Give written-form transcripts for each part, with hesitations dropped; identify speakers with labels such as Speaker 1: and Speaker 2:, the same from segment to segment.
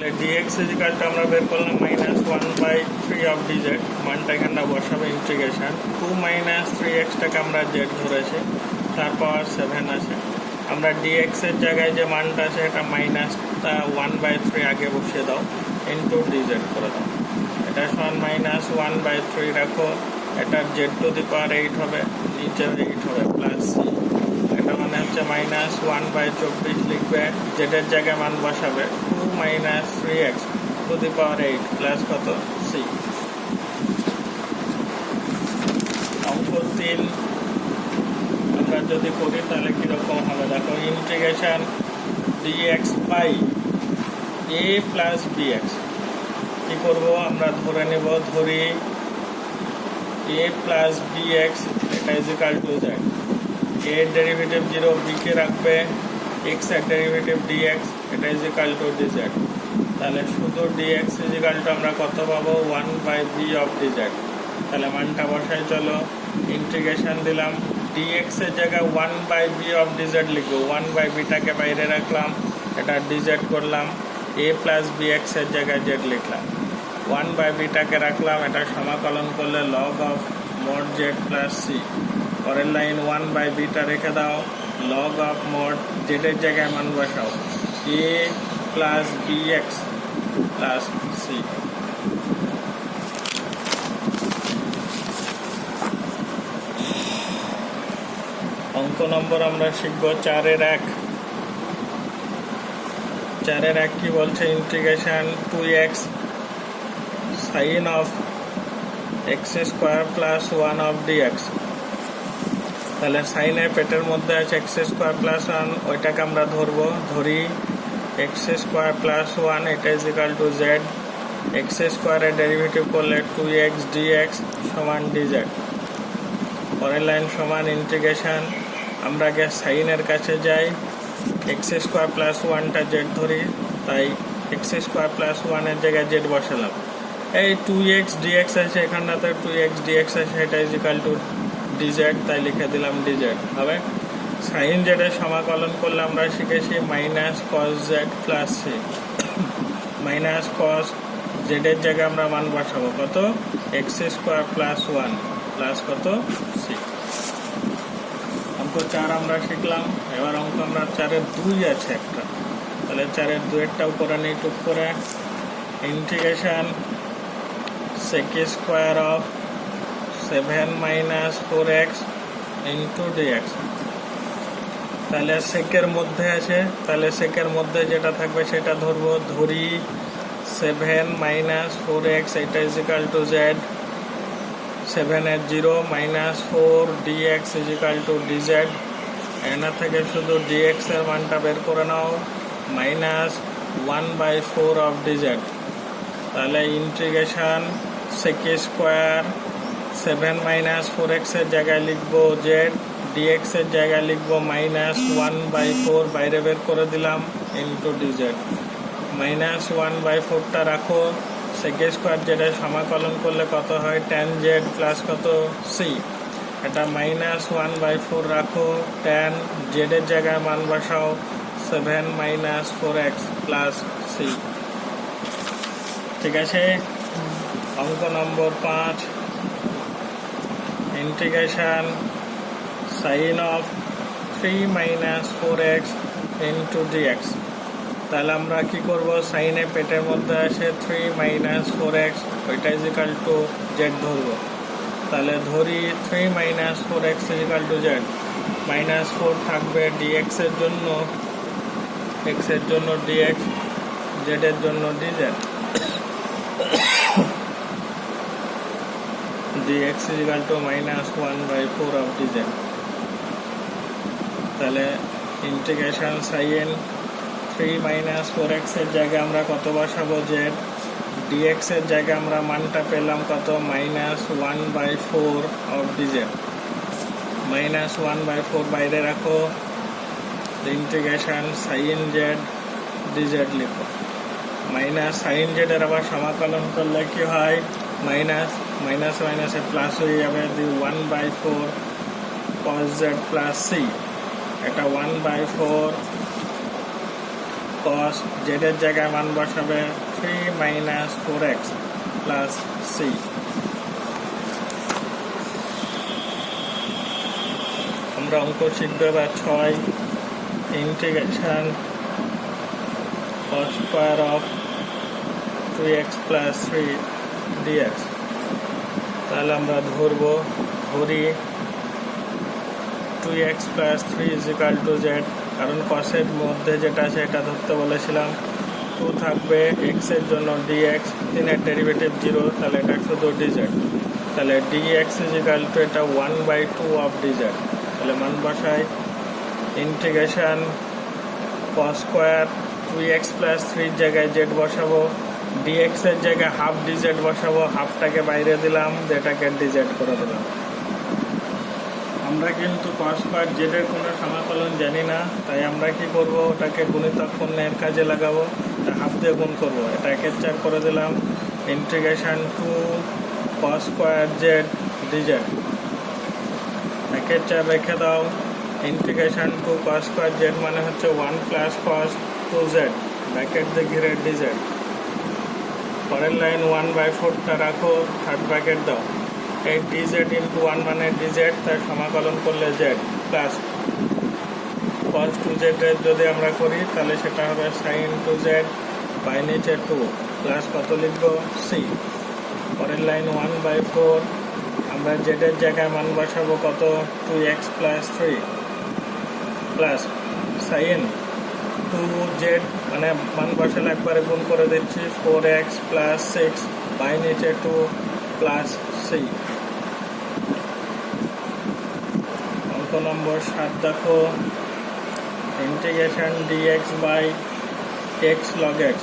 Speaker 1: Dx ইজিক্যালটা আমরা বের করলাম -1/3 অফ ডিজেড, মানটা এখানটা বসাবে ইন্টিগ্রেশন 2 - 3x-টাকে আমরা জেড ধরেছি, তার পাওয়ার 7 আছে। আমরা ডিএক্স এর জায়গায় যে মানটা আছে এটা -1/3 আগে বসিয়ে দাও, ইন্টু ডিজেড করে দাও। এটা সমান -1/3 রাখো, এটার z⁴ হবে, নিচে 8 হবে প্লাস সি। এটা মানে হচ্ছে -1/24 লিখবে, জেডের জায়গায় মান বসাবে 2 - 3x⁴ প্লাস কত সি। অঙ্ক 3 আমরা যদি করি তাহলে কিরকম হবে দেখো, integration dx by a plus bx। কি করব আমরা ধরে নেব, ধরি a প্লাস bx এটা ইজিক্যাল টু z, a এর ডেরিভেটিভ 0, b কে রাখবে, x এর ডেরিভেটিভ dx এটা ইজিক্যাল টু dz। তাহলে শুধু dx ইজিক্যাল টু আমরা কত পাবো 1/b অফ dz। তাহলে মানটা বসাই, চলো ইন্টিগ্রেশন দিলাম, dx এর জায়গায় 1/b অফ dz লিখবো, 1/b-টাকে বাইরে রাখলাম, এটা dz করলাম, a প্লাস bx এর জায়গায় z লিখলাম, 1/b-টাকে রাখলাম, এটা সমাকলন করলে log of mod z plus c। পরের লাইন 1/b-টা রেখে দাও, লগ অফ mod z এর জায়গায় মান বসাও, a plus bx plus c। অঙ্ক নম্বর আমরা শিখব 4-এর 1 কি বলছে, integration 2x sin of x² plus 1 of dx। তাহলে সাইনের পেটের মধ্যে আছে x² প্লাস 1, ওইটাকে আমরা ধরবো, ধরি x² প্লাস 1 এটা ইজিক্যাল টু z, x² এর ডেরিভেটিভ করলে 2x dx সমান dz। পরের লাইন সমান ইন্টিগ্রেশন, আমরা আগে সাইনের কাছে যাই, x² প্লাস 1টা z ধরি, তাই x² প্লাস 1 এর জায়গায় z বসালাম, এই 2x dx আছে, এখানটাতে 2x dx আছে, এটা ইজিক্যাল টু dz, তাই লিখে দিলাম dz হবে। সাইন জেড এর সমাকলন করলে আমরা শিখেছি -cos z plus c, -cos z এর জায়গায় আমরা মান বসাবো কত, x² প্লাস 1 প্লাস কত c। অঙ্ক 4 আমরা শিখলাম। এবার অঙ্ক আমরা 4-এর 2 আছে একটা, তাহলে 4-এর 2-এরটা উপরে নিই টুক করে, integration sec² of 7 - 4x into dx। তাহলে সেকের মধ্যে আছে, তাহলে সেকের মধ্যে যেটা থাকবে সেটা ধরবো, ধরি 7 - 4x এটা ইজিক্যাল টু z, 7 এর 0 -4 dx ইজিক্যাল টু dz। এনার থেকে শুধু dx এর মানটা বের করে নাও, -1/4 অফ dz। তাহলে ইন্টিগ্রেশন sec² 7 - 4x এর জায়গায় লিখবো z, dx এর জায়গায় লিখবো -1/4, বাইরে বের করে দিলাম, ইন্টু dz। -1/4টা রাখো, sec² যেটা সমাকলন করলে কত হয়, tan z প্লাস কত c। এটা -1/4 রাখো, tan z এর জায়গায় মান বসাও 7 - 4x প্লাস c। ঠিক আছে। অঙ্ক নম্বর 5, integration sin of 3 - 4x into dx। তাহলে আমরা কি করব, সাইনে পেটের মধ্যে আসে 3 - 4x, ওইটা ইজিক্যাল টু z ধরবো। তাহলে ধরি 3 - 4x ইজিক্যাল টু z, -4 থাকবে dx এর জন্য, x এর জন্য dx, z এর জন্য dz, dx equal to -1/4 of dz। তাহলে ইন্টিগ্রেশন sin 3 - 4x এর জায়গায় আমরা কত বসাবো, z, dx এর জায়গায় আমরা মানটা পেলাম কত, -1/4 অফ dz। -1/4 বাইরে রাখো, ইন্টিগ্রেশন sin z dz লিখো, sin z এর আবার সমাকলন করলে কি হয়, মাইনাস মাইনাসে প্লাস হয়ে যাবে, 1/4 cos z প্লাস c। এটা 1/4 কস জেডের জায়গায় মান বসাবে 3 মাইনাস 4x প্লাস সি। আমরা অঙ্ক শিখবো এবার 6 integration cos square of 2x plus 3 dx। তাহলে আমরা ধরি 2x plus 3 is equal to z, কারণ cosের মধ্যে যেটা আছে এটা ধরতে বলেছিলাম। 2 থাকবে x এর জন্য dx, 3 এর ডেরিভেটিভ 0, তাহলে এটা শুধু dz। তাহলে dx is equal to এটা 1/2 of dz। তাহলে মান বসাই integration cos square 2x plus 3 জায়গায় z বসাবো, dx এর জায়গায় হাফ dz বসাবো, হাফটাকে বাইরে দিলাম, যেটাকে dz করে দিলাম। আমরা কিন্তু cos স্কয়ার z এর কোনো সমাকলন জানি না, তাই আমরা কি করব, ওটাকে গুণিতক পণ্যের কাজে লাগাবো। এটা হাফ দিয়ে গুণ করব, এটা 1/4 করে দিলাম। Integration 2 cos square z dz 1/4 রেখে দাও। ইন্টিগ্রেশন 2 cos স্কয়ার z মানে হচ্ছে 1 প্লাস cos 2z ব্র্যাকেট দিয়ে ঘিরে dz। পরের লাইন 1/4টা রাখো, থার্ড ব্র্যাকেট দাও। এই dz ইন্টু 1 মানে dz, তার সমাকলন করলে z প্লাস cos 2z এর যদি আমরা করি তাহলে সেটা হবে sin 2z বাই নিচে 2 প্লাস কত লিখবো c। পরের লাইন 1/4 আমরা z এর জায়গায় মান বসাবো কত 2x plus 3 plus sin 2z মানে মান বসালে একবারে গুণ করে দিচ্ছি 4x প্লাস 6 বাই নিচে 2 প্লাস c। অঙ্ক নম্বর 7 দেখো integration dx by x log x।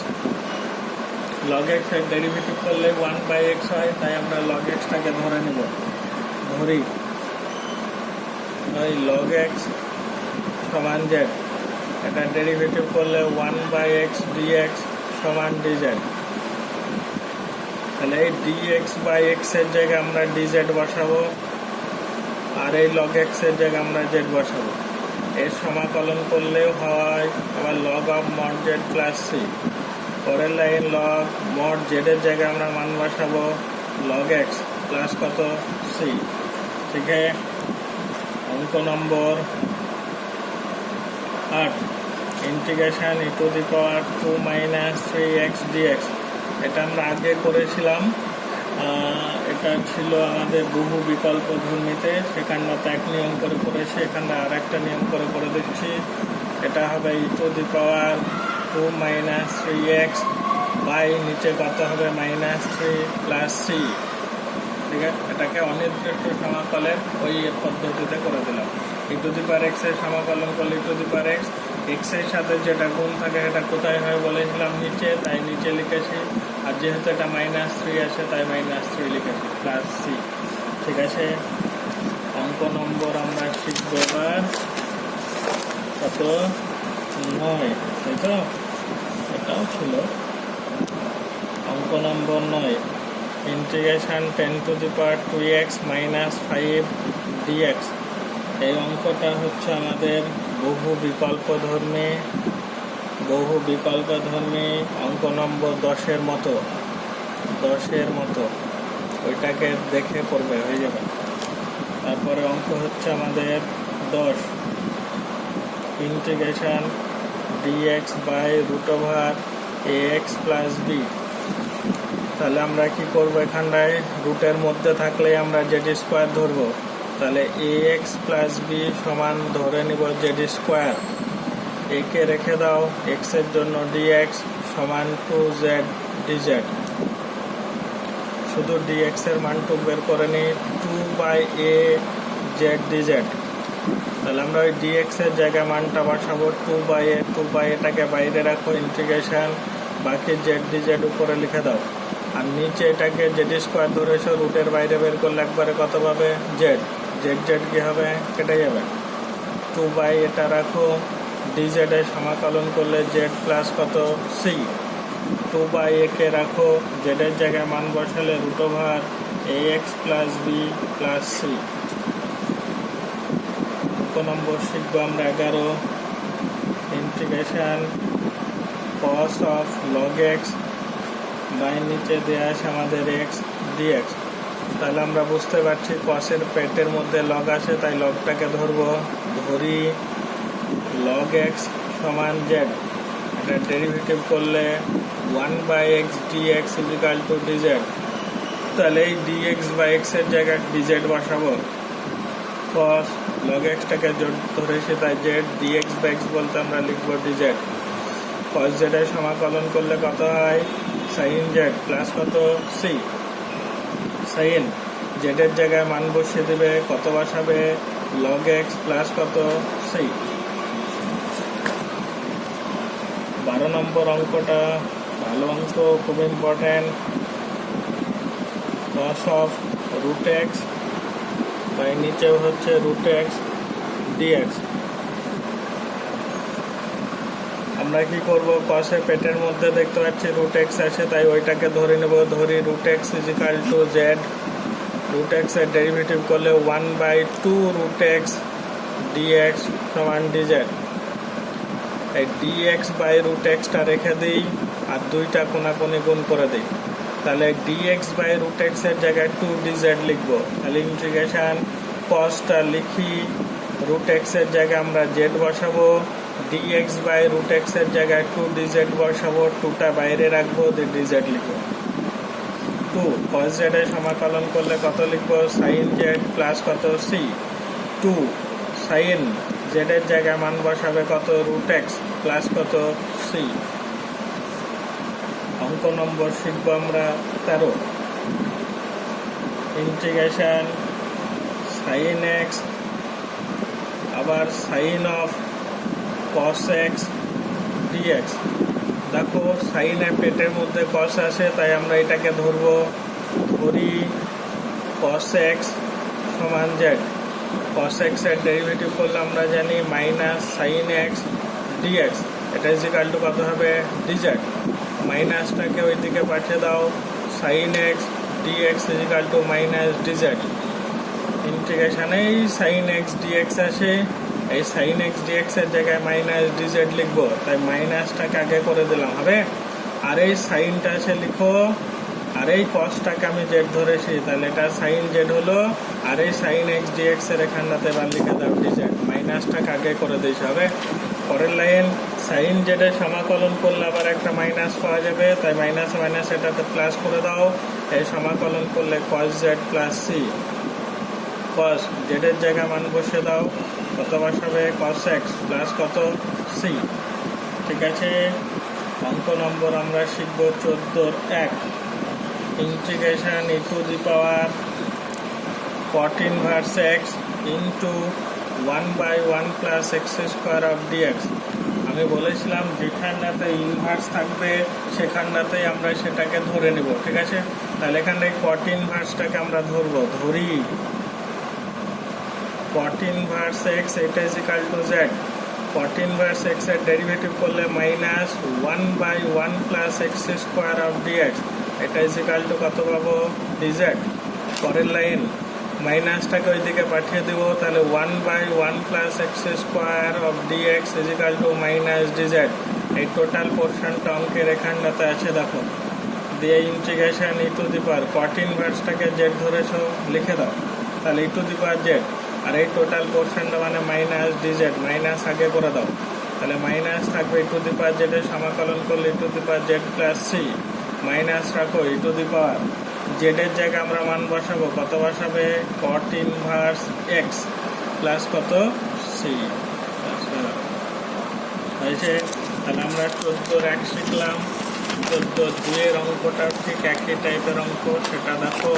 Speaker 1: log x এর ডেরিভেটিভ করলে 1/x হয়, তাই আমরা log x টাকে ধরে নেব। ধরি ওই log x সমান z, এটা ডেরিভেটিভ করলে 1/x dx সমান dz। তাহলে এই dx বাই x এর জায়গায় আমরা dz বসাবো, আর এই log x এর জায়গায় আমরা z বসাবো। এর সমাকলন করলেও হয় আবার log of mod z plus c। পরের লাইন log mod z এর জায়গায় আমরা মান বসাবো log x প্লাস কত c। ঠিক আছে। অঙ্ক নম্বর 8 integration e to the power 2 minus 3x dx। এটা আমরা আগে করেছিলাম, এটা ছিল আমাদের বহু বিকল্প ধর্মীতে, সেখানে মতো এক নিয়ম করে করেছি, এখানে আর একটা নিয়ম করে দিচ্ছি। এটা হবে e to the power 2 minus 3x by নিচে কত হবে মাইনাস 3 প্লাস c। ঠিক আছে, এটাকে অনির্দিষ্ট সমাকলের ওই পদ্ধতিতে করে দিলাম। e to the power x এর সমাকলন করলে e to the power x, x এর সাথে যেটা গুণ থাকে সেটা কোথায় হয় বলেছিলাম নিচে, তাই নিচে লিখেছি। আর যেহেতু এটা মাইনাস 3 আছে তাই মাইনাস 3 লিখেছি প্লাস c। ঠিক আছে। অঙ্ক নম্বর আমরা শিখব এবার কত 9, তাই তো? এটাও ছিল অঙ্ক নম্বর 9 integration 10 to the power 2x minus 5 dx। এই অঙ্কটা হচ্ছে আমাদের বহু বিকল্প ধর্মী অঙ্ক নম্বর 10-এর মতো ওইটাকে দেখে করবে, হয়ে যাবে। তারপরে অঙ্ক হচ্ছে আমাদের 10 integration dx by root over ax plus b। তাহলে আমরা কি করব, এখানটায় রুটের মধ্যে থাকলে আমরা জেড স্কোয়ার ধরবো, তাহলে ax প্লাস b সমান ধরে নিব জেড স্কোয়ার। a কে রেখে দাও, x এর জন্য dx সমান 2z dz। শুধু dx এর মানটুকু বের করে নিই 2/a z dz। তাহলে আমরা ওই dx এর জায়গায় মানটা বসাবো 2/a টাকে বাইরে রাখো, ইন্টিগ্রেশন বাকি z dz উপরে লিখে দাও। আর নিচে এটাকে জেড স্কোয়ার ধরেছো, রুটের বাইরে বের করলে একবারে কত পাবে z কি হবে, কেটে যাবে। 2/এটা রাখো, dz এর সমাকলন করলে z প্লাস কত c। 2/a কে রাখো, z এর জায়গায় মান বসালে root over ax plus b plus c। Number শিখবো আমরা 11 integration cos of log x by নিচে দেওয়া আছে আমাদের এক্স ডিএক্স। তাহলে আমরা বুঝতে পারছি কসের পেটের মধ্যে লগ আছে, তাই লগটাকে ধরবো। ধরি লগ এক্স সমান জেড, এটা ডেরিভেটিভ করলে 1/x dx equal to dz. তাহলে এই ডিএক্স বা এক্স এর জায়গায় ডিজেড বসাবো। কস লগ এক্সটাকে ধরেছি তাই জেড, ডিএক্স বা এক্স বলতে আমরা লিখবো ডিজেড। কস জেডের সমাকলন করলে কত হয়? সাইন জেড প্লাস কত? সি। সাইন জেডের জায়গায় মান বসিয়ে দেবে, কত বসাবে? লগ এক্স প্লাস কত? সি। 12 নম্বর অঙ্কটা ভালো অঙ্ক, খুব important. Cos of root x by নিচেও হচ্ছে রুট এক্স ডিএক্স। আমরা কি করব? কসের পেটের মধ্যে দেখতে পাচ্ছি রুট এক্স আছে, তাই ওইটাকে ধরে নেব। ধরি root x equal to z. Root x এর ডেরিভেটিভ করলে 1/2 রুট এক্স ডিএক্স সমান ডিজেড। এই ডিএক্স বাই রুট এক্সটা রেখে দিই আর দুইটা কোনাকুনি গুণ করে দিই। তাহলে ডিএক্স বাই রুট এক্স এর জায়গায় 2 ডিজেড লিখবো। তাহলে ইন্টিগ্রেশন কসটা লিখি, রুট এক্স এর জায়গায় আমরা জেড বসাবো, ডিএক্স বাই রুট এক্স এর জায়গায় 2 ডিজেড বসাবো, 2টা বাইরে রাখবো, ডিজেড লিখবো। 2 কস জেড এর সমাকলন করলে কত লিখবো? সাইন জেড প্লাস কত? সি। 2 সাইন জেড এর জায়গায় মান বসাবে কত? রুট এক্স প্লাস কত? সি। অঙ্ক নম্বর শিখবো আমরা 13। ইন্টিগ্রেশন সাইন এক্স আবার sine of cos x dx. দেখো সাইনের পেটের মধ্যে কস আছে, তাই আমরা এটাকে ধরবো। ধরি কস এক্স সমান জেড। কস এক্স এর ডেরিভেটিভ করলে আমরা জানি মাইনাস সাইন এক্স ডিএক্স, এটা ইজিক্যাল টু কত হবে? ডিজেড। মাইনাসটাকে ওইদিকে পাঠিয়ে দাও, sine x dx equal to minus dz. ইন্টিগ্রেশনেই সাইন এক্স ডিএক্স আছে, এই সাইন এক্স ডিএক্স এর জায়গায় মাইনাস ডিজেড লিখবো, তাই মাইনাসটাকে আগে করে দিলাম হবে। আর এই সাইনটা আছে লিখো, আর এই কসটাকে আমি জেড ধরেছি, তাহলে এটা সাইন জেড হলো। আর এই সাইন এক্স ডিএক্স এর এখানটাতে এবার লিখে দাও ডিজেড, মাইনাসটাকে আগে করে দিয়েছে হবে। পরের লাইন সাইন জেড এর সমাকলন করলে আবার একটা মাইনাস পাওয়া যাবে, তাই মাইনাস মাইনাস এটাতে প্লাস করে দাও। এই সমাকলন করলে cos z plus C. Cos z এর জায়গায় মান বসে দাও, কত বসাবে? কস এক্স প্লাস কত? সি। ঠিক আছে। অঙ্ক নম্বর আমরা শিখবো 14-1। Integration e to the power cot inverse x into 1/1 plus x square of dx. আমি বলেছিলাম যেখানটাতে ইনভার্স থাকবে সেখানটাতেই আমরা সেটাকে ধরে নেব। ঠিক আছে, তাহলে এখানে cot ইনভার্সটাকে আমরা ধরবো। ধরি cot ইনভার্স এক্স, এটা equal to z. cot inverse x এর ডেরিভেটিভ করলে minus 1/1 plus x square of dx, এটা ইজিক্যাল টু কত পাবো? ডিজেড। পরের লাইন মাইনাসটাকে ওইদিকে পাঠিয়ে দেবো, তাহলে 1/1 plus x square of dx equal to minus dz. এই টোটাল পোর্শনটা অঙ্কের এখানটাতে আছে দেখো। দিয়ে integration e to the power cot ইনভার্সটাকে জেড ধরেছো, লিখে দাও, তাহলে e to the power Z. আর এই টোটাল পোর্শনটা মানে মাইনাস ডিজেড, মাইনাস আগে করে দাও, তাহলে মাইনাস থাকবে ই টু দি পাওয়ার জেড এর সমাকলন করলে e to the power z plus C. Minus রাখো e to the power z এর জায়গায় আমরা মান বসাবো, কত বসাবে? cot ইনভার্স এক্স প্লাস কত? সি। হয়েছে। তাহলে আমরা 14-1 শিখলাম। 14-2 এর অঙ্কটা ঠিক একই টাইপের অঙ্ক, সেটা দেখো।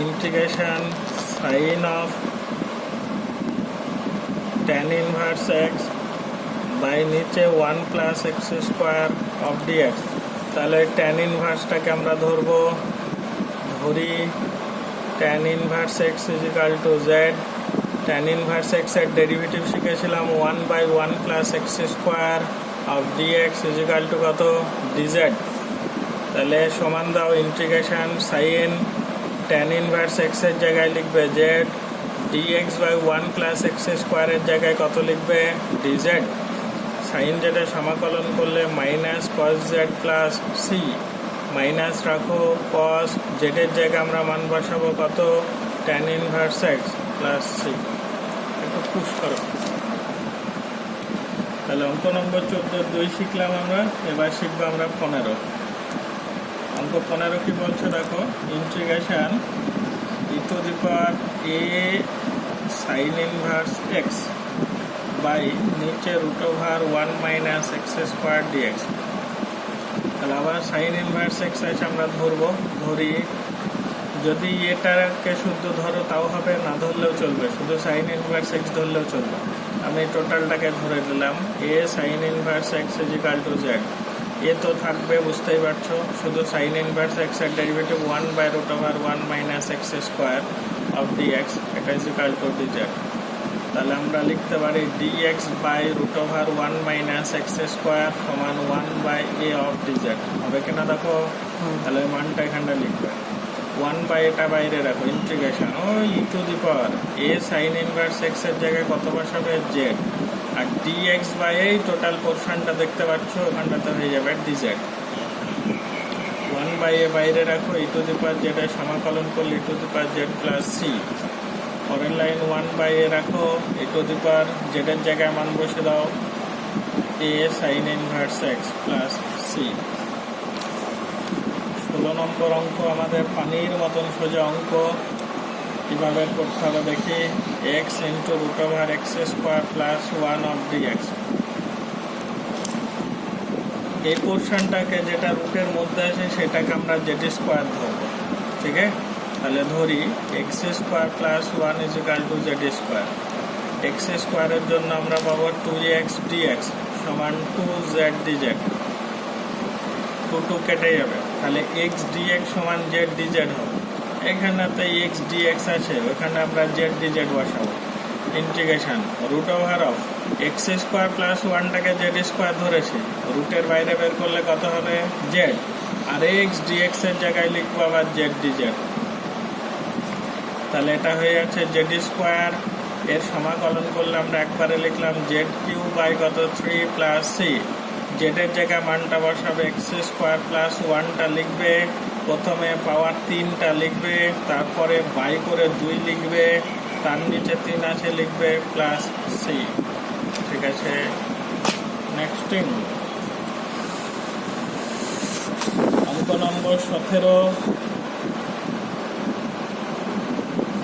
Speaker 1: Integration sine of tan inverse x by নিচে 1 plus x square of dx. তাহলে tan ইনভার্সটাকে আমরা ধরবো। ধরি tan inverse x equal to z. tan inverse x এর ডেরিভেটিভ শিখেছিলাম 1/1 plus x square of dx equal to কত? ডিজেড। তাহলে সমান দাও integration sine tan inverse x এর জায়গায় লিখবে z, dx by 1 plus x স্কোয়ারের জায়গায় কত লিখবে ডিজেড। সাইন জেডের সমাকলন করলে minus cos z plus C, minus রাখো কস জেডের জায়গায় আমরা মান বসাবো কত tan inverse x plus C. একটু পুশ করো। তাহলে অঙ্ক নম্বর 14 শিখলাম আমরা। এবার শিখবো আমরা 15। অঙ্ক 15 কি বলছে দেখো, integration e to the power a sine inverse x by নিচে root over 1 minus x square dx. তাহলে আবার সাইন ইনভার্স এক্স আছে আমরা ধরবো, ধরি যদি এটাকে শুদ্ধ ধরো তাও হবে, না ধরলেও চলবে, শুধু সাইন ইনভার্স এক্স ধরলেও চলবে। আমি টোটালটাকে ধরে দিলাম a sine inverse x is equal to z. A তো থাকবে বুঝতেই পারছো, শুধু সাইন ইনভার্স এক্স এর derivative 1 by root over 1 minus x square of dx, এটা ইজ ইকাল টু ডিজেড। তাহলে আমরা লিখতে পারি dx by root over 1 minus x square সমান 1 বাই এ অফ ডিজেড। হবে কিনা দেখো, তাহলে মানটা এখানটা লিখবে 1 বাই এটা বাইরে রাখো, ইন্টিগ্রেশন ওই e to the power a sine inverse x এর জায়গায় কত বসাবে জেড, আর ডিএক্স বাই এই টোটাল পোর্শনটা দেখতে পাচ্ছ ওখানটাতে হয়ে যাবে ডিজেড। 1 বাই এ বাইরে রাখো, e to the power z এর সমাকলন করলে e to the power z plus c. পরের লাইন 1 বাই এ রাখো, e to the power z এর জায়গায় মান বসে দাও a sine inverse x plus c. 16 number অঙ্ক আমাদের পানির মতন সোজা অঙ্ক। কিভাবে করতে হবে দেখি, x into root over x square plus 1 of dx. এই পোর্শনটাকে যেটা রুটের মধ্যে আছে সেটাকে আমরা জেড স্কোয়ার ধরবো, ঠিক আছে? তাহলে ধরি x square plus 1 is equal to Z square. X স্কোয়ারের জন্য আমরা পাবো 2x dx সমান 2z dz, 2 কেটে যাবে, তাহলে এক্স ডিএক্স সমান জেড ডিজেড হবে। এখানেতে এক্স ডিএক্স আছে, ওখানে আমরা জেড ডিজেড বসাবো। Integration root over of x square plus 1টাকে জেড স্কোয়ার ধরেছি, রুটের বাইরে বের করলে কত হবে জেড, আর এক্স ডিএক্স এর জায়গায় লিখবো আবার জেড ডিজেড। তাহলে এটা হয়ে যাচ্ছে জেড স্কোয়ার, এর সমাকলন করলে আমরা একবারে লিখলাম জেড কিউ বাই কত 3 প্লাস সি। জেডের জায়গায় মানটা বসাবে এক্স স্কোয়ার প্লাস 1টা লিখবে, প্রথমে পাওয়ার 3টা লিখবে, তারপরে বাই করে 2 লিখবে, তার নিচে 3 আছে লিখবে প্লাস সি। ঠিক আছে, নেক্সট অঙ্ক number 17,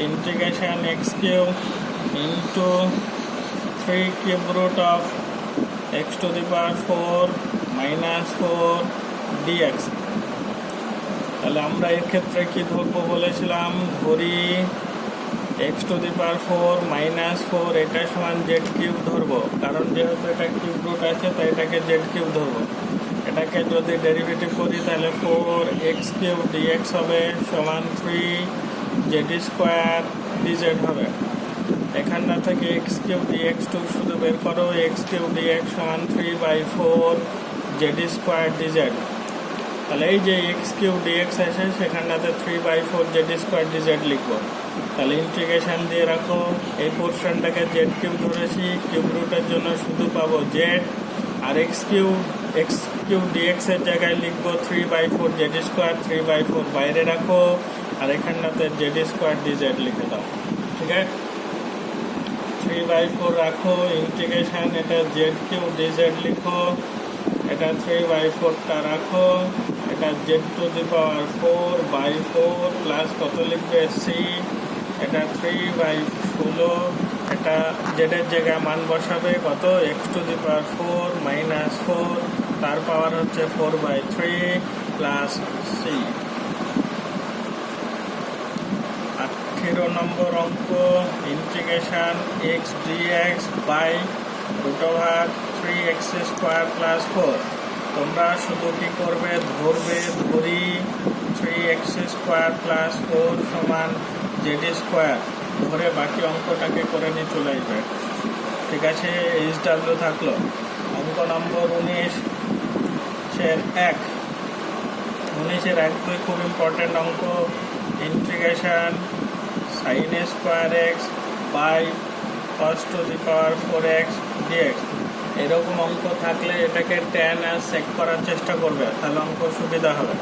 Speaker 1: integration x cube into 3 cube root of x to the power 4 minus 4 dx। তাহলে আমরা এর ক্ষেত্রে কি ধরবো বলেছিলাম, ধরি x to the power 4 minus 4 এটা সমান z কিউব ধরবো, কারণ যেহেতু এটা কিউব রুট আছে তাই এটাকে z কিউব ধরবো। এটাকে যদি ডেরিভেটিভ করি তাহলে 4x কিউব dx হবে সমান 3z স্কোয়ার dz হবে। এখানটা থেকে এক্স কিউব ডিএক্স টু শুধু বের করো, এক্স কিউব ডিএক্স সমান 3 বাই 4 জেড স্কোয়ার ডিজেড। তাহলে এই যে এক্স কিউব ডিএক্স আছে সেখানটাতে 3 বাই 4 জেড স্কোয়ার ডিজেড লিখবো। তাহলে ইন্টিগ্রেশন দিয়ে রাখো, এই পোর্শনটাকে জেড কিউব ধরেছি, কিউব রুটের জন্য শুধু পাবো জেড, আর এক্স কিউব ডিএক্স এর জায়গায় লিখবো 3 বাই 4 জেড স্কোয়ার, 3 বাই 4 বাইরে রাখো, আর এখানটাতে জেড স্কোয়ার ডিজেড লিখে দাও। ঠিক আছে, 3 বাই 4 রাখো, ইন্টিগ্রেশন এটা জেড কিউব ডিজেড লিখো, এটা 3 বাই 4টা রাখো, এটা z to the power 4 by 4 plus কত লিখবে সি, এটা 3 বাই 16, এটা জেডের জায়গায় মান বসাবে কত x two the power 4 minus 4, তার পাওয়ার হচ্ছে 4 বাই 3 প্লাস সি। 18 নম্বর অঙ্ক, integration x dx by root over 3x square plus 4। তোমরা শুধু কি করবে, ধরবে, ধরি 3x স্কোয়ার প্লাস 4 সমান জেড স্কোয়ার, ধরে বাকি অঙ্কটাকে করে নিয়ে চলে আসবে। ঠিক আছে, এইচডাব্লিউ থাকলো। অঙ্ক নম্বর 19 এর 1, 19 এর 1 2 খুব ইম্পর্টেন্ট অঙ্ক। Integration sine square x by cos to the power 4x dx। এরকম অঙ্ক থাকলে এটাকে ট্যান আর সেক করার চেষ্টা করবে, তাহলে অঙ্ক সুবিধা হবে।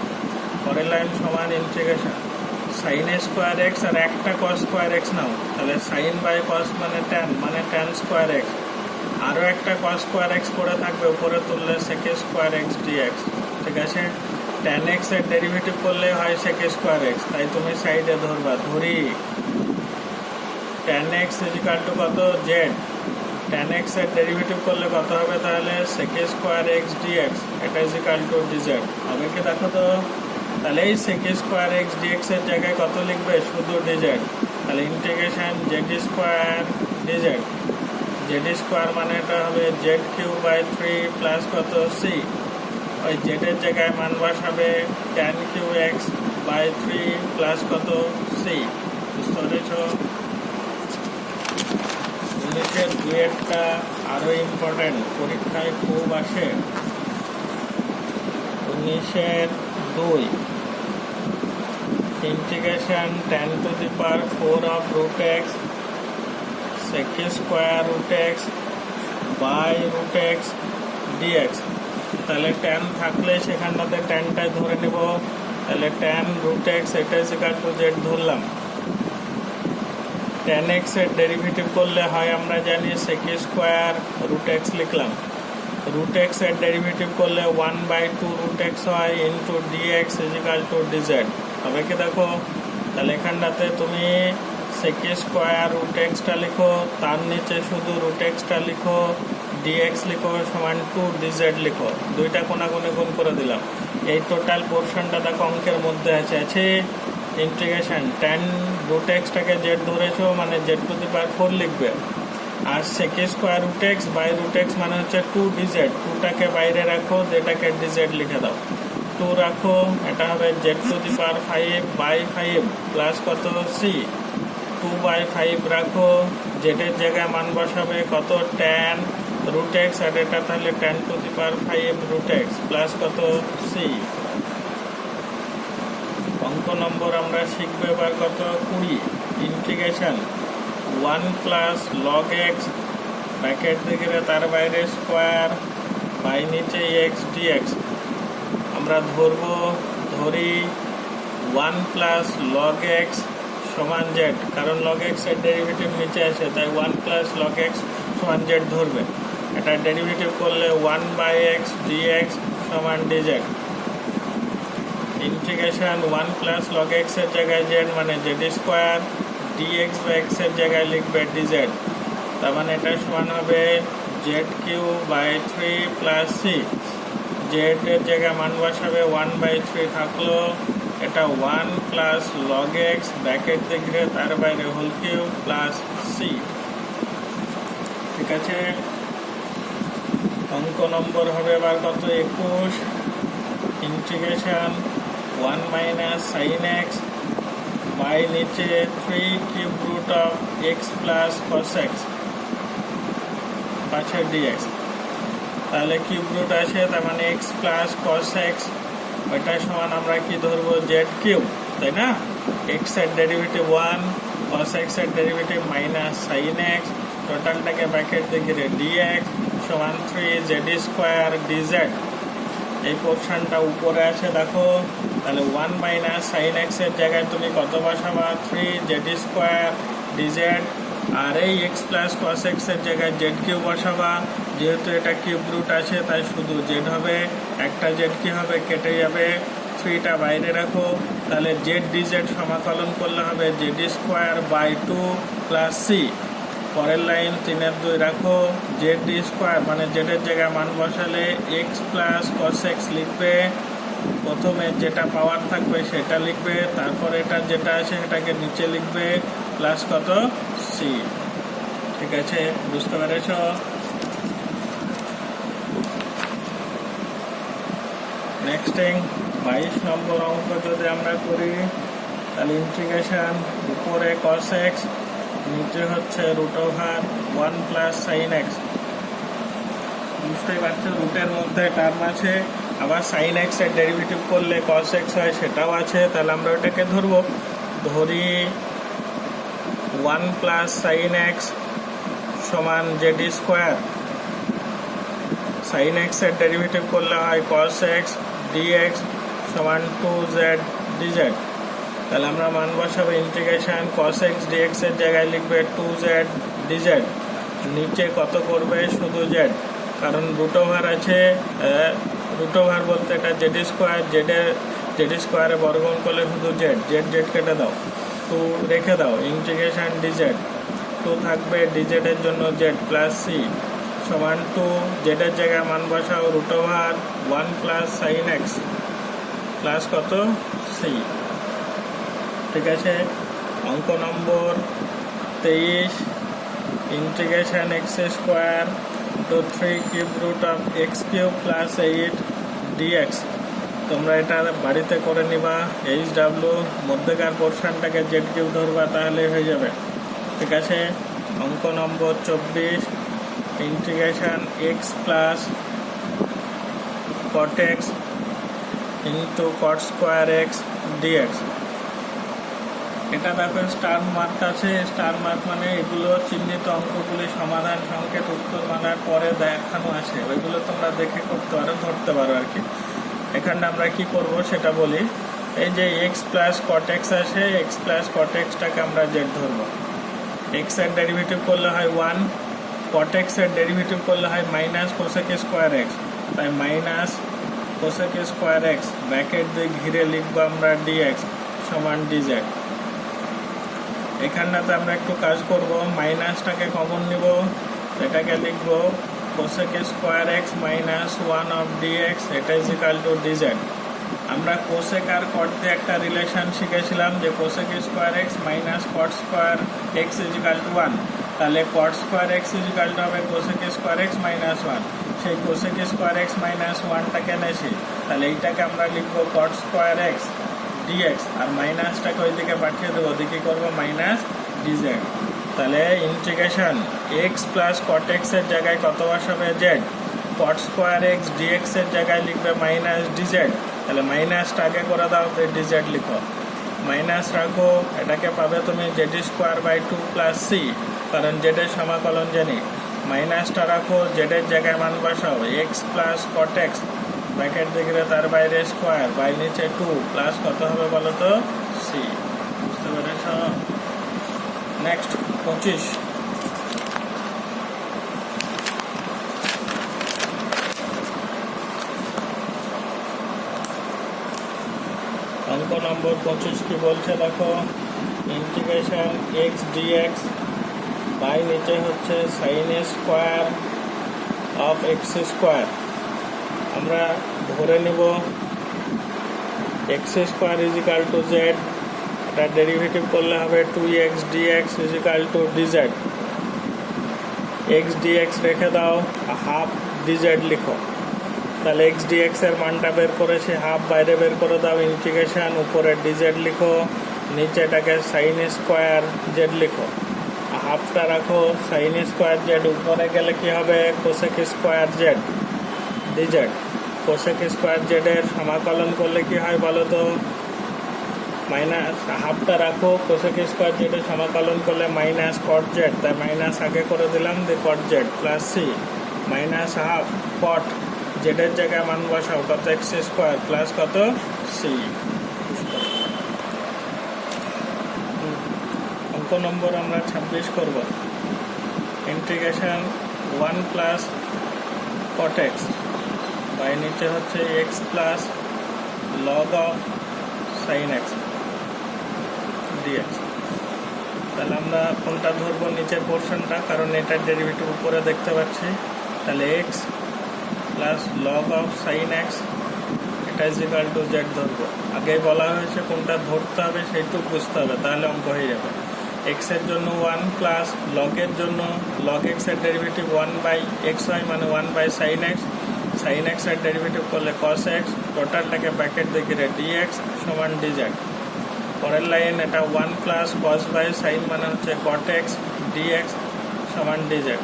Speaker 1: পরের লাইন সমান ইন্টিগ্রেশন সাইন স্কোয়ার এক্স আর একটা কস স্কোয়ার এক্স নাও, তাহলে সাইন বাই কস মানে ট্যান স্কোয়ার এক্স, আরও একটা কস স্কোয়ার এক্স পড়ে থাকবে, উপরে তুললে সেক স্কোয়ার এক্স ডিএক্স। ঠিক আছে, ট্যান এক্স এর ডেরিভেটিভ করলে হয় সেক স্কোয়ার এক্স, তাই তুমি সাইডে ধরবা। ধরি ট্যান এক্স ইজিক্যাল টু কত জেড, ট্যান এক্স এর ডেরিভেটিভ করলে কত হবে, তাহলে সেক স্কোয়ার এক্স ডিএক্স, এটা ইজিক্যাল টু ডিজেড হবে কি দেখো তো। তাহলে এই সেক স্কোয়ার এক্স ডিএক্স এর জায়গায় কত লিখবে, শুধু ডিজেড। তাহলে integration z square d z, z square মানে এটা হবে জেড কিউ বাই 3 প্লাস কত সি, ওই জেডের জায়গায় মান বসাবে tan cube x by 3 plus কত সি। বুঝতে পেরেছ? 19-এর দুয়েরটা আরও ইম্পর্টেন্ট, পরীক্ষায় খুব আসে। 19-এর 2 integration tan to the power 4 of root x sec square root x by root x dx. তাহলে ট্যান থাকলে সেখানটাতে ট্যানটাই ধরে নেব, তাহলে ট্যান রুট এক্স এটা ইজিক্যাল টু জেড ধরলাম। ট্যান এক্স এর ডেরিভেটিভ করলে হয় আমরা জানি সেক স্কোয়ার রুট এক্স লিখলাম, রুট এক্স এর ডেরিভেটিভ করলে 1/2 রুট এক্স হয় into d x equal to d z হবে কি দেখো। তাহলে এখানটাতে তুমি সেক স্কোয়ার রুট এক্সটা লিখো, তার নিচে শুধু রুট এক্সটা লিখো, ডিএক্স লিখো সমান 2 ডিজেড লিখো, দুইটা কোনাকুনি গুণ করে দিলাম। এই টোটাল পোর্শনটা দেখো অঙ্কের মধ্যে আছে ইন্টিগ্রেশন ট্যান রুট এক্সটাকে জেড ধরেছো মানে জেড টু দি পাওয়ার 4 লিখবে, আর sec square root x by root x মানে হচ্ছে 2 ডিজেড, 2টাকে বাইরে রাখো, যেটাকে ডিজেড লিখে দাও, 2 রাখো, এটা হবে z to the power 5 by 5 plus কত সি, 2/5 রাখো, জেডের জায়গায় মান বসাবে কত ট্যান রুট এক্স, আর এটা তাহলে tan to the power 5 root x plus কত সি। অঙ্ক নম্বর আমরা শিখবো এবার কত 20 integration 1 plus log x bracket দিকে তার বাইরে স্কোয়ার বাই নিচে এক্স ডিএক্স। আমরা ধরি 1 প্লাস লগ এক্স সমান জেড, কারণ লগ এক্স এর ডেরিভেটিভ নিচে আসে, তাই 1 প্লাস লগ এক্স সমান জেড ধরবে। এটা ডেরিভেটিভ করলে 1/x dx সমান dz। Integration 1 plus log x এর জায়গায় জেড মানে Z square, dx by x এর জায়গায় লিখবে dz, তার মানে এটা সমান হবে z cube by 3 plus C, Z এর জায়গায় মান বসাবে 1/3 থাকলো, এটা 1 প্লাস লগ এক্স ব্র্যাকেট দিকে তার বাইরে হোল কিউ প্লাস সি। ঠিক আছে, অঙ্ক নম্বর হবে এবার কত 21 integration 1 minus sine x by নিচে 3 cube root of x plus cos x পাশে ডিএক্স। তাহলে কিউব রুট আছে, তার মানে এক্স প্লাস কস এক্স, ওইটা সমান আমরা কি ধরবো জেড কিউব, তাই না। এক্স এর ডেরিভেটিভ 1, কস এক্স এর ডেরিভেটিভ মাইনাস সাইন এক্স, টোটালটাকে ব্র্যাকেট দিকে ডিএক্স সমান 3 জেড স্কোয়ার ডিজেড। এই পোর্শনটা উপরে আছে দেখো, তাহলে 1 মাইনাস সাইন এক্স এর জায়গায় তুমি কত বসাবা 3 জেড স্কোয়ার ডিজেড, আর এই এক্স প্লাস কস এক্স এর জায়গায় জেড কিউব বসাবা, যেহেতু এটা কিউব রুট আছে তাই শুধু জেড হবে, একটা জেড কি হবে কেটে যাবে, 3টা বাইরে রাখো, তাহলে জেড ডিজেড সমাকলন করলে হবে z square by 2 plus c. পরের লাইন 3-2 রাখো, জেড স্কোয়ার মানে জেডের জায়গায় মান বসালে এক্স প্লাস কস এক্স লিখবে, প্রথমে যেটা পাওয়ার থাকবে সেটা লিখবে, তারপর এটা যেটা আছে সেটাকে নিচে লিখবে প্লাস কত সি। ঠিক আছে, বুঝতে পেরেছ? নেক্সট 22 নম্বর অঙ্ক যদি আমরা করি, তাহলে ইন্টিগ্রেশন উপরে কস এক্স নিচে হচ্ছে root over 1 plus sine x. বুঝতেই পারছো রুটের মধ্যে টার্ম আছে, আবার সাইন এক্স এর ডেরিভেটিভ করলে কস এক্স হয় সেটাও আছে, তাহলে আমরা ওটাকে ধরবো ধরি 1 প্লাস সাইন এক্স সমান জেড স্কোয়ার, সাইন এক্স এর ডেরিভেটিভ করলে হয় কস এক্স ডিএক্স সমান 2z dz। তাহলে আমরা মান বসাবো ইন্টিগ্রেশন কস এক্স ডিএক্স এর জায়গায় লিখবে 2z dz, নিচে কত করবে শুধু জেড, কারণ রুট ওভার আছে, রুট ওভার বলতে এটা জেড স্কোয়ার, জেড স্কোয়ারে বর্গমূল করলে শুধু জেড, জেড জেড কেটে দাও, 2 রেখে দাও, ইন্টিগ্রেশন ডিজেড 2 থাকবে, ডিজেড এর জন্য জেড প্লাস সি সমান 2, জেডের জায়গায় মান বসাও root over 1 plus sine x plus কত সি। ঠিক আছে, অঙ্ক number 23, integration x square to 3 cube root of x cube plus 8 d x. তোমরা এটা বাড়িতে করে নিবা, এইচ ডাব্লিউ মধ্যেকার পোর্শনটাকে জেড কিউব ধরবা, তাহলে হয়ে যাবে। ঠিক আছে, অঙ্ক number 24, integration x plus cot x into cot square x dx. এটা দেখো স্টার মার্ক আছে, স্টার মার্ক মানে এগুলো চিহ্নিত অঙ্কগুলি সমাধান সংকেত উত্তর মানার পরে দেখানো আছে, ওইগুলো তোমরা দেখে করতে পারো, ধরতে পারো আর কি। এখানে আমরা কি করব সেটা বলি। এই যে এক্স প্লাস কট এক্স আছে, এক্স প্লাস কট এক্সটাকে আমরা জেড ধরবো। এক্স এর ডেরিভেটিভ করলে হয় 1, কট এক্স এর ডেরিভেটিভ করলে হয় মাইনাস কোসেক স্কোয়ার এক্স, তাই minus cosec square x bracket দিয়ে ঘিরে লিখবো আমরা ডিএক্স সমান ডিজেড। এখানটাতে আমরা একটু কাজ করব, মাইনাসটাকে কমন নিব, এটাকে লিখবো cosec square x minus 1 of dx, এটা ইজ ইকাল টু ডিজেড। আমরা কোসেক আর কট দিয়ে একটা রিলেশন শিখেছিলাম যে cosec square x minus cot square x is equal to 1, তাহলে cot square x is equal to হবে কোসেক স্কোয়ার এক্স মাইনাস 1। সেই কোসেক স্কোয়ার এক্স মাইনাস 1টাকে এনেছি, তাহলে এইটাকে আমরা লিখবো কট স্কোয়ার এক্স ডিএক্স, আর মাইনাসটাকে ওইদিকে পাঠিয়ে দেবো, ওদিকে করবো মাইনাস ডিজেড। তাহলে integration x plus cot x এর জায়গায় কত বসাবে z, cot square x dx এর জায়গায় লিখবে মাইনাস ডিজেড, তাহলে মাইনাসটা আগে করে দাও, ডিজেড লিখো, মাইনাস রাখো, এটাকে পাবে তুমি z square by 2 plus c, কারণ জেডের সমাকলন জানি, মাইনাসটা রাখো, জেডের জায়গায় মান বসাও x plus cot x bracket দেখলে তার বাইরে স্কোয়ার বাই নিচে 2 প্লাস কত হবে বলো তো সি। বুঝতে পেরেছ? নেক্সট 25, অঙ্ক নম্বর 25 কি বলছে দেখো, ইন্টিগ্রেশন এক্স ডিএক্স বাই নিচে হচ্ছে sine square of x square. আমরা ধরে নিব x square is equal to z, এটা ডেরিভেটিভ করলে হবে 2x dx is equal to d z, x d x রেখে দাও, হাফ ডিজেড লিখো, তাহলে এক্স ডিএক্স এর মানটা বের করেছে, হাফ বাইরে বের করে দাও, ইন্টিগ্রেশন উপরে ডিজেড লিখো, নিচেটাকে সাইন স্কোয়ার জেড লিখো, হাফটা রাখো, সাইন স্কোয়ার জেড উপরে গেলে কি হবে cosec square z dz, cosec square জেডের সমাকলন করলে কি হয় বলো তো, মাইনাস হাফটা রাখো, কোসেক স্কোয়ার জেডের সমাকলন করলে মাইনাস কট জেড, তাই মাইনাস আগে করে দিলাম, দিয়ে cot z plus C minus half cot জেডের জায়গায় মান বসাও কত এক্স স্কোয়ার প্লাস কত সি। অঙ্ক নম্বর আমরা 26 করব, integration 1 plus cot x by নিচে হচ্ছে x plus log of sine x dx. তাহলে আমরা কোনটা ধরবো, নিচের পোর্শনটা, কারণ এটার ডেরিভেটিভ উপরে দেখতে পাচ্ছি, তাহলে x plus log of sine x এটা ইজ ইকাল টু জেড ধরবো। আগেই বলা হয়েছে কোনটা ধরতে হবে সেইটুকু বুঝতে হবে, তাহলে অঙ্ক হয়ে যাবে। এক্স এর জন্য 1 প্লাস লগের জন্য লগ এক্স এর ডেরিভেটিভ 1 বাই এক্স হয়, মানে 1 by sine x, sine x এর ডেরিভেটিভ করলে কস এক্স, টোটালটাকে ব্র্যাকেট দেখে ডিএক্স সমান ডিজেড। পরের লাইন এটা 1 প্লাস কস বাই সাইন মানে হচ্ছে কট এক্স ডিএক্স সমান ডিজেড।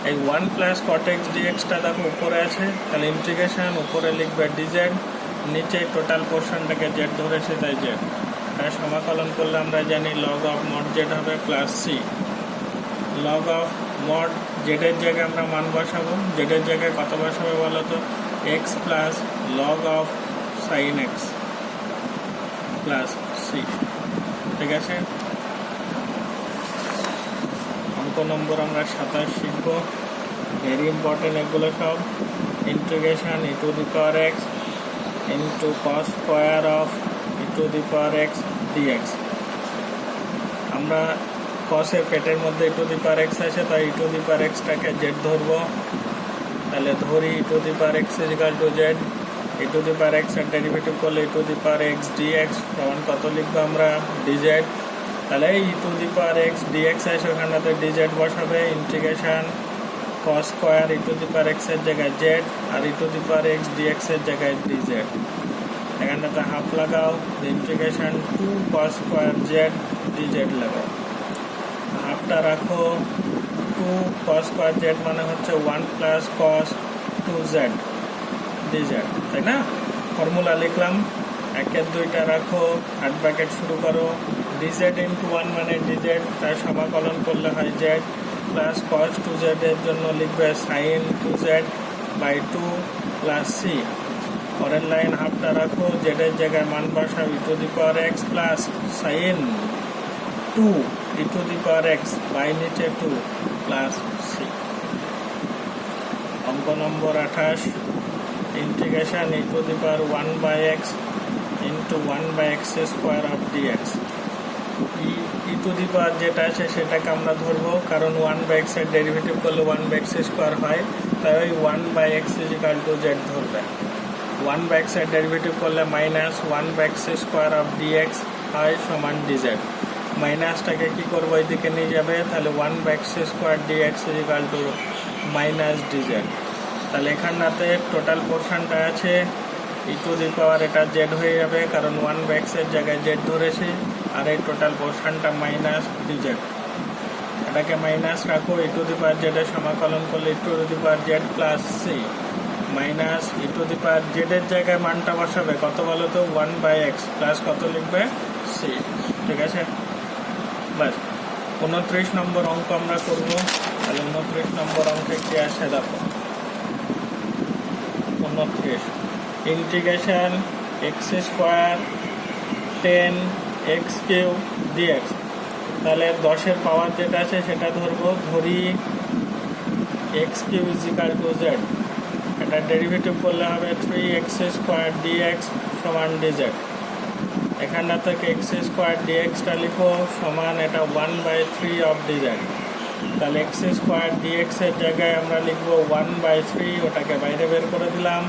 Speaker 1: এই 1 প্লাস কট এক্স ডিএক্সটা দেখো উপরে আছে, তাহলে ইন্টিগ্রেশন উপরে লিখবে ডিজেড, নিচে টোটাল পোর্শনটাকে জেড ধরেছে তাই জেড। তার সমাকলন করলে আমরা জানি লগ অফ মড জেড হবে plus c. Log of mod জেডের জায়গায় আমরা মান বসাবো, জেডের জায়গায় কত বসাবো বলো তো, x plus log of sine x plus c. ঠিক আছে, অঙ্ক নম্বর আমরা 27 শিখব। ভেরি ইম্পর্টেন্ট এগুলো সব। Integration e to the power x into cos square of e to the power x d x. আমরা কসের পেটের মধ্যে ই টু দি পাওয়ার এক্স আছে, তাই ই টু দি পাওয়ার এক্সটাকে জেড ধরবো। তাহলে ধরি e to the power x is equal to z. E to the power x এর ডেরিভেটিভ করলে e to the power x dx সমান কত লিখবো আমরা, ডিজেড। তাহলে e to the power x dx আছে, ওখানটাতে ডিজেড বসাবে। Integration cos square e to the power x এর জায়গায় জেড আর e to the power x dx এর জায়গায় ডিজেড। এখানটাতে হাফ লাগাও, integration 2 cos square z DZ লাগাও। হাফটা রাখো, 2 কস স্কোয়ার জেড মানে হচ্ছে 1 প্লাস কস 2z ডিজেড, তাই না? ফর্মুলা লিখলাম, 1 2টা রাখো, হার্ড ব্র্যাকেট শুরু করো। ডিজেড ইন্টু 1 মানে ডিজেড, তার সমাকলন করলে হয় জেড প্লাস কস 2z এর জন্য লিখবে sine 2z by 2 plus c. পরের লাইন হাফটা রাখো, জেডের জায়গায় মান বসাও, e to the power x plus sine 2 e to the power x by নিচে 2 প্লাস সি। অঙ্ক number 28, integration e to the power 1 by x into 1 by x square of dx. E to the power যেটা আছে সেটাকে আমরা ধরবো, কারণ 1 by x এর derivative করলে 1 বাই এক্স স্কোয়ার হয়, তাই ওই 1 by x is equal to z ধরবে। 1 বাই এক্স এর ডেরিভেটিভ করলে minus 1 by x square of d x হয় সমান ডিজেড। মাইনাসটাকে কি করবো, এদিকে নিয়ে যাবে, তাহলে 1 by x square d x is equal to minus d z. তাহলে এখানটাতে টোটাল পোর্শনটা আছে ই টু দি পাওয়ার, এটা জেড হয়ে যাবে কারণ 1 বাই এক্স এর জায়গায় জেড ধরেছি, আর এই টোটাল পোর্শনটা মাইনাস ডিজেড। এটাকে মাইনাস রাখো, e to the power z এর সমাকলন করলে e to the power z plus C minus e to the power z এর জায়গায় মানটা বসাবে কত বলো তো, 1 বাই এক্স প্লাস কত লিখবে, সি। ঠিক আছে, বাস 29 নম্বর অঙ্ক আমরা করবো। তাহলে 29 নম্বর অঙ্কে কি আসে দেখো, 29 integration x square 10 x cube d x. তাহলে 10-এর পাওয়ার যেটা আছে সেটা ধরবো, ধরি x cube is equal to z. এটা ডেরিভেটিভ করলে হবে 3 এক্স স্কোয়ার ডিএক্স সমান ডিজেড। এখানটা থেকে এক্স স্কোয়ার ডিএক্সটা লিখো সমান এটা 1 বাই 3 অফ ডিজেড। তাহলে এক্স স্কোয়ার ডিএক্স এর জায়গায় আমরা লিখবো 1 বাই 3, ওটাকে বাইরে বের করে দিলাম।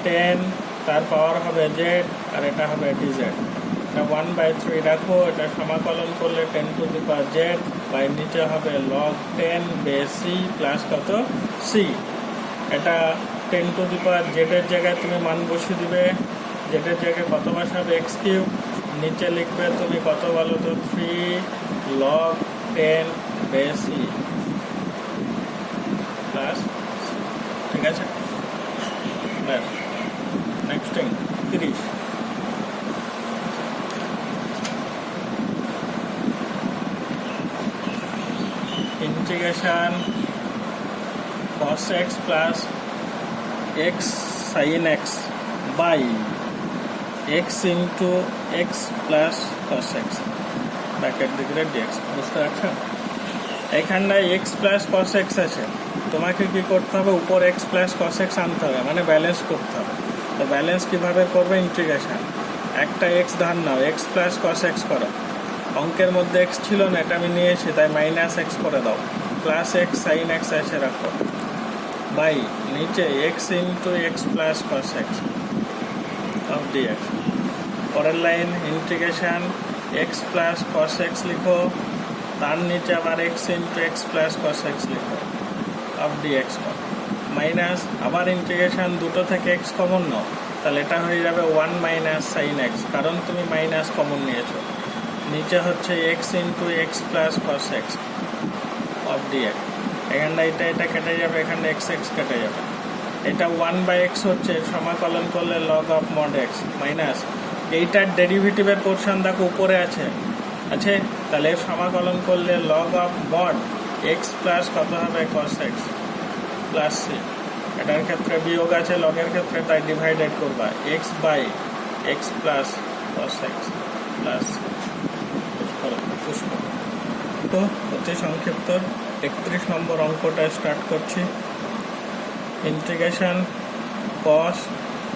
Speaker 1: 10 তার পাওয়ার হবে জেড আর এটা হবে ডিজেড। এটা 1 বাই 3 রাখো, এটা সমাকলন করলে 10 to the power z by নিচে হবে লগ 10 বেস সি প্লাস কত সি। এটা 10 টু দি পাওয়ার জেডের জায়গায় তুমি মান বসিয়ে দিবে, জেডের জায়গায় কত বসাবে এক্স কিউব, নিচে লিখবে তুমি কত বলো তো 3 লগ 10 বেস সি প্লাস। ঠিক আছে, next 30 integration cos x plus x sin x by x into x plus cos x bracket দিকে dx। বুঝতে পারছো, এখানটায় x plus cos x আছে, তোমাকে কি করতে হবে, উপর x plus cos x আনতে হবে, মানে ব্যালেন্স করতে হবে। তো ব্যালেন্স কিভাবে করবে, ইন্টিগ্রেশন একটা x ধার নাও, x plus cos x করো। অঙ্কের মধ্যে x ছিল না, এটা আমি নিয়ে এসে তাই মাইনাস x করে দাও, প্লাস x sin x এসে রাখো বাই নিচে x into x plus cos x of dx। পরের line integration x plus cos x লিখো, তার নিচে আবার x into x plus cos x লিখো অফ dx মাইনাস আবার ইন্টিগ্রেশন, দুটো থেকে x কমন নাও, তাহলে এটা হয়ে যাবে 1 মাইনাস সাইন x, কারণ তুমি মাইনাস কমন নিয়েছো। নিচে হচ্ছে x into x plus cos x of dx। এখানটা এটা কেটে যাবে, এখানে x কেটে যাবে। এটা 1 বাই x হচ্ছে, সমাকলন করলে log of mod x minus এইটার ডেরিভেটিভের পোর্শন দেখো উপরে আছে, তাহলে সমাকলন করলে log of mod x plus কত হবে কস এক্স প্লাস সি। এটার ক্ষেত্রে বিয়োগ আছে, লগের ক্ষেত্রে তাই ডিভাইডেড করবা x by x plus cos x plus. তো অতি সংক্ষিপ্ত 31 নম্বর অঙ্কটা স্টার্ট করছি। ইন্টিগ্রেশন কস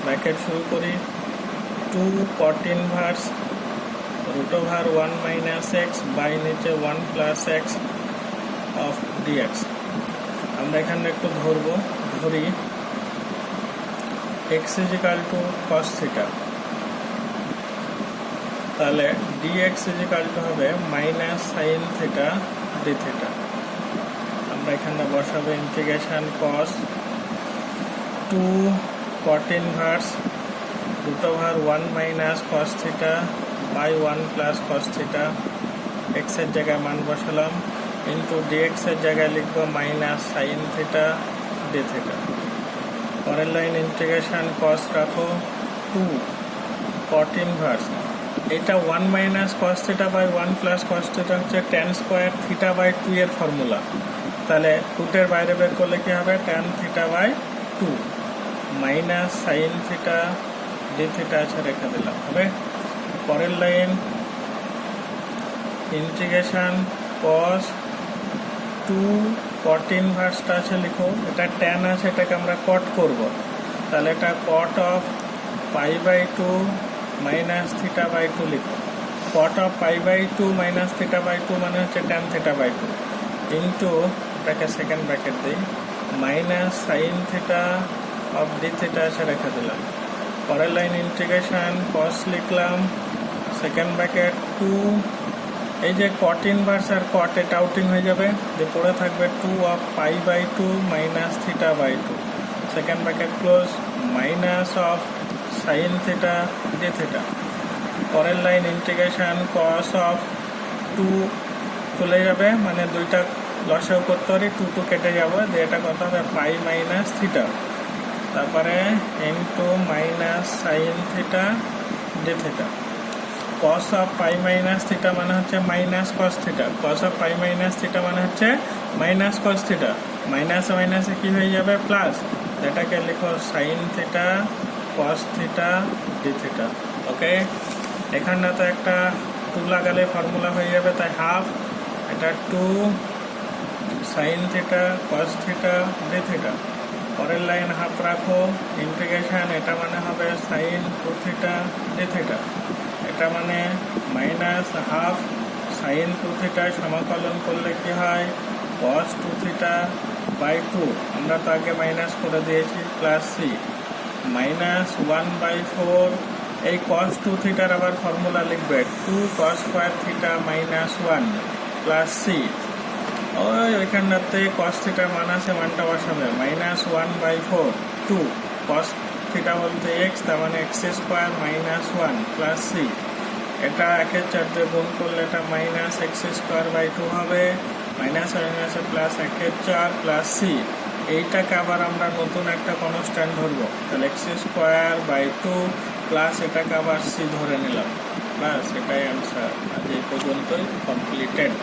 Speaker 1: ব্র্যাকেট শুরু করি 2 cot inverse root over 1 minus x by নিচে 1 plus x of dx। আমরা এখানে একটু ধরি x is equal to cos theta, তাহলে dx is equal to হবে minus sin theta d theta। আমরা এখানে বসাবো integration cos 2 cot inverse root over 1 minus cos theta by 1 plus cos theta, x এর জায়গায় মান বসালাম, ইন্টু dx এর জায়গায় লিখবো minus sine theta d theta. পরের লাইন ইন্টিগ্রেশন cos রাখো 2 cot ইনভার্স, এটা 1 মাইনাস cos theta by 1 plus cos theta হচ্ছে tan স্কোয়ার থিটা বাই 2 এর ফর্মুলা, তাহলে রুটের বাইরে বের করলে কি হবে tan theta by 2 minus sine theta d theta আছে রেখে দিলাম হবে। পরের লাইন ইন্টিগ্রেশন cos 2 cot ইনভার্সটা আছে লিখো, এটা tan আছে এটাকে আমরা কট করব, তাহলে এটা cot of pi by 2 minus theta by 2 লিখো। cot of pi by 2 minus theta by 2 মানে হচ্ছে tan থিটা বাই 2 ইন্টু এটাকে সেকেন্ড ব্র্যাকেট দিই minus sine theta of d theta আছে রেখে দিলাম। পরের লাইন ইন্টিগ্রেশন cos লিখলাম সেকেন্ড ব্র্যাকেট 2, এই যে cot ইনভার্স আর cot এটা আউটিং হয়ে যাবে, যে পড়ে থাকবে 2 of pi by 2 minus theta by 2 second bracket close minus of sine theta d theta. পরের লাইন ইন্টিগ্রেশন cos অফ 2 চলে যাবে, মানে দুইটা লসেও করতে পারি, 2 কেটে যাবে, যে এটা কত হবে পাই মাইনাস থিটা, তারপরে into minus sine theta d theta. cos of pi minus theta মানে হচ্ছে minus cos theta, cos of pi minus theta মানে হচ্ছে মাইনাস cos থিটা, মাইনাসে মাইনাসে কি হয়ে যাবে প্লাস, এটাকে লিখো sine theta cos theta d theta. Okay, এখানটা তো একটা 2 লাগালে ফর্মুলা হয়ে যাবে, তাই হাফ, এটা 2 sign theta cos theta d theta. পরের লাইন হাফ রাখো ইন্টিগ্রেশন, এটা মানে হবে সাইন 2 থিটা ডি থিটা, এটা মানে মাইনাস হাফ সাইন 2 থিটা সমাকলন করলে কি হয় cos 2 থিটা বাই 2, আমরা তো আগে মাইনাস করে দিয়েছি, প্লাস সি মাইনাস 1/4, এই cos 2 থিটার আবার ফর্মুলা লিখবে 2 cos square theta minus 1 plus c, ওইখানটাতে cos থিটার মান আছে, মানটা বসাবে মাইনাস 1/4 2 cos থিটা বলতে x, তার মানে x square minus 1 plus c, এটা 1/4 দিয়ে গুণ করলে এটা মাইনাস x স্কোয়ার বাই 2 হবে, মাইনাস মাইনাসে প্লাস 1/4 প্লাস সি, এইটাকে আবার আমরা নতুন একটা কনস্ট্যান্ট ধরবো, তাহলে x স্কোয়ার বাই 2 প্লাস এটাকে আবার সি ধরে নিলাম, ব্যাস এটাই অ্যান্সার। আজ এই পর্যন্তই কমপ্লিটেড।